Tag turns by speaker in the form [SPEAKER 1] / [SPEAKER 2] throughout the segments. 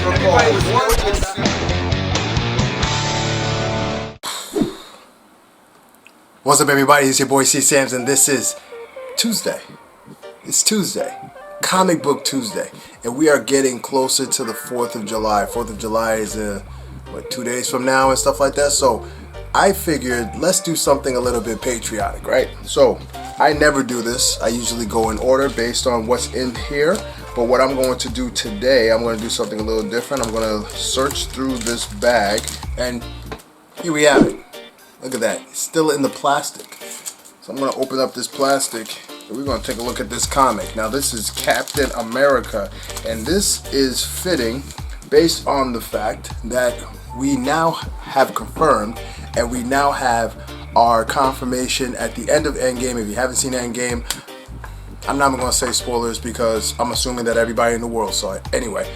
[SPEAKER 1] What's up, everybody? It's your boy C Sams, and this is Tuesday. It's Tuesday, Comic Book Tuesday, and we are getting closer to the 4th of July. 4th of July is 2 days from now and stuff like that. So I figured let's do something a little bit patriotic, right? So I never do this. I usually go in order based on what's in here. But what I'm going to do today, I'm going to do something a little different. I'm going to search through this bag, and here we have it. Look at that. It's still in the plastic. So I'm going to open up this plastic, and we're going to take a look at this comic. Now, this is Captain America, and this is fitting based on the fact that we now have confirmed, and we now have our confirmation at the end of Endgame. If you haven't seen Endgame, I'm not even going to say spoilers because I'm assuming that everybody in the world saw it. Anyway,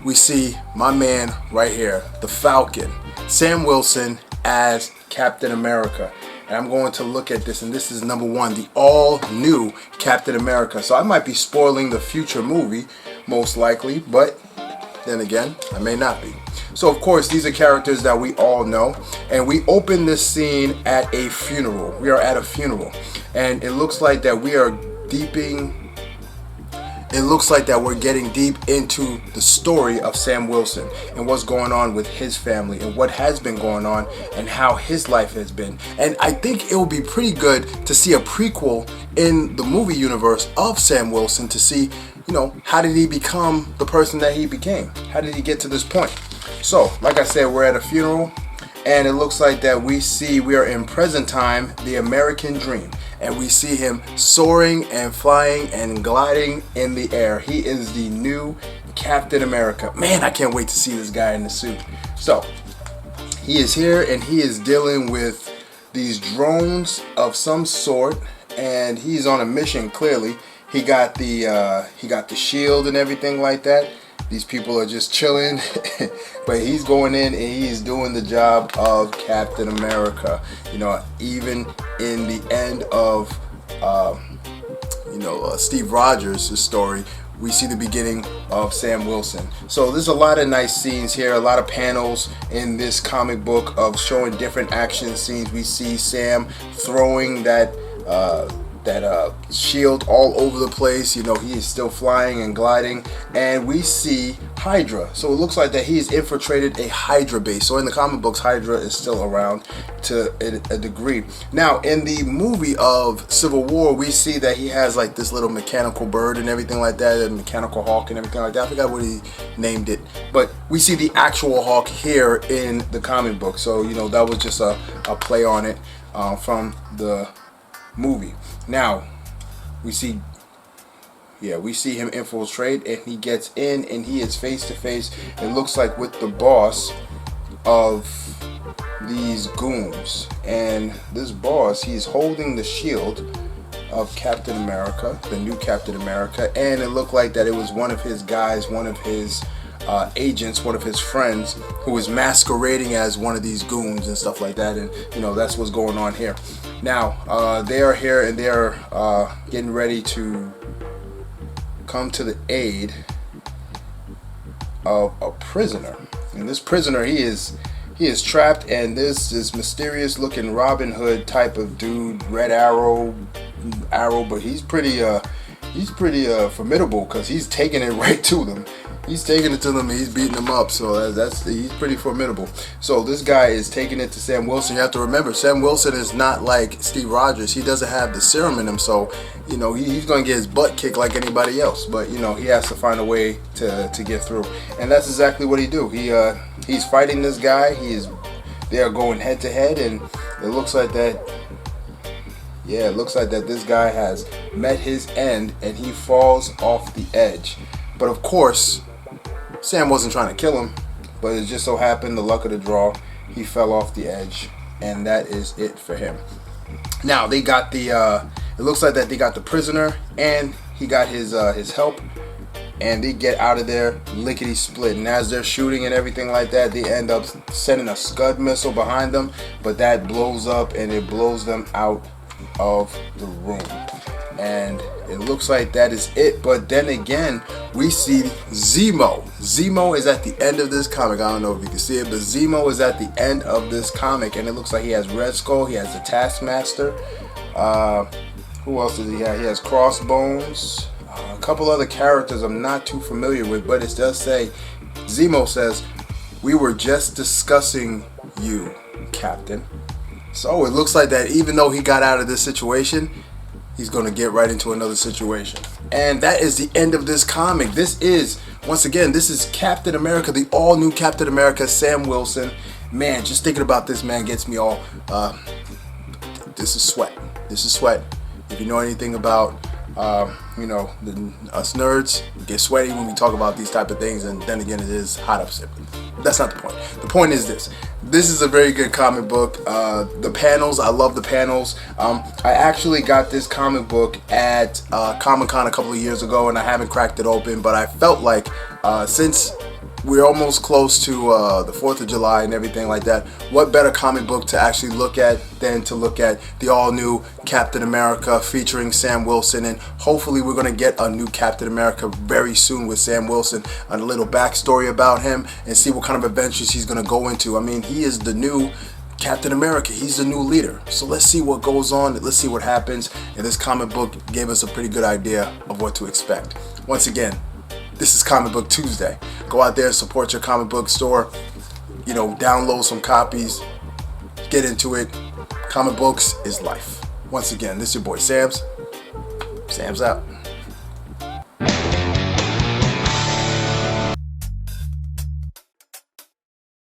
[SPEAKER 1] we see my man right here, the Falcon, Sam Wilson as Captain America. And I'm going to look at this, and this is number one, the all-new Captain America. So I might be spoiling the future movie, most likely, but then again, I may not be. So of course, these are characters that we all know, and we open this scene at a funeral. We are at a funeral, and it looks like that we are we're getting deep into the story of Sam Wilson and what's going on with his family and what has been going on and how his life has been. And I think it will be pretty good to see a prequel in the movie universe of Sam Wilson to see, how did he become the person that he became? How did he get to this point? So, like I said, we're at a funeral, and it looks like that we are in present time, the American dream. And we see him soaring and flying and gliding in the air. He is the new Captain America. Man, I can't wait to see this guy in the suit. So, he is here, and he is dealing with these drones of some sort, and he's on a mission. Clearly, he got the shield and everything like that. These people are just chilling, but he's going in and he's doing the job of Captain America. Even in the end of Steve Rogers' story, we see the beginning of Sam Wilson. So there's a lot of nice scenes here, a lot of panels in this comic book of showing different action scenes. We see Sam throwing that shield all over the place. He is still flying and gliding, and we see Hydra. So it looks like that he's infiltrated a Hydra base. So in the comic books, Hydra is still around to a degree. Now in the movie of Civil War, we see that he has like this little mechanical bird and everything like that, and mechanical hawk and everything like that. I forgot what he named it, but we see the actual hawk here in the comic book. So that was just a play on it from the movie. Now we see him infiltrate, and he gets in, and he is face to face, it looks like, with the boss of these goons. And this boss, he's holding the shield of Captain America, the new Captain America, and it looked like that it was one of his guys, one of his agents, one of his friends, who was masquerading as one of these goons and stuff like that. And that's what's going on here. Now they are here, and they are getting ready to come to the aid of a prisoner. And this prisoner, he is trapped, and this mysterious looking Robin Hood type of dude, Red Arrow, but he's pretty formidable, because he's taking it right to them. He's taking it to them, and he's beating them up. So he's pretty formidable. So this guy is taking it to Sam Wilson. You have to remember, Sam Wilson is not like Steve Rogers. He doesn't have the serum in him, so he's going to get his butt kicked like anybody else. But he has to find a way to get through, and that's exactly what he do. He's fighting this guy. They are going head to head, and it looks like that. Yeah, it looks like that this guy has met his end, and he falls off the edge. But of course, Sam wasn't trying to kill him, but it just so happened, the luck of the draw, he fell off the edge, and that is it for him. Now they got it looks like that they got the prisoner, and he got his help, and they get out of there lickety split. And as they're shooting and everything like that, they end up sending a Scud missile behind them, but that blows up, and it blows them out of the room. And it looks like that is it. But then again, we see Zemo. Zemo is at the end of this comic. I don't know if you can see it, but Zemo is at the end of this comic, and it looks like he has Red Skull, he has the Taskmaster. Who else does he have? He has Crossbones. A couple other characters I'm not too familiar with, but it does say, Zemo says, "We were just discussing you, Captain." So it looks like that even though he got out of this situation, he's going to get right into another situation. And that is the end of this comic. This is, once again, this is Captain America, the all-new Captain America, Sam Wilson. Man, just thinking about this, man, gets me all, this is sweat. This is sweat. If you know anything about, us nerds, get sweaty when we talk about these type of things, and then again, it is hot upset. That's not the point. The point is this. This is a very good comic book. The panels, I love the panels. I actually got this comic book at Comic-Con a couple of years ago, and I haven't cracked it open, but I felt like since we're almost close to the 4th of July and everything like that, what better comic book to actually look at than to look at the all-new Captain America featuring Sam Wilson. And hopefully we're going to get a new Captain America very soon with Sam Wilson, a little backstory about him, and see what kind of adventures he's going to go into. I mean, he is the new Captain America. He's the new leader. So let's see what goes on. Let's see what happens. And this comic book gave us a pretty good idea of what to expect. Once again, this is Comic Book Tuesday. Go out there and support your comic book store. Download some copies. Get into it. Comic books is life. Once again, this is your boy Sam's. Sam's out.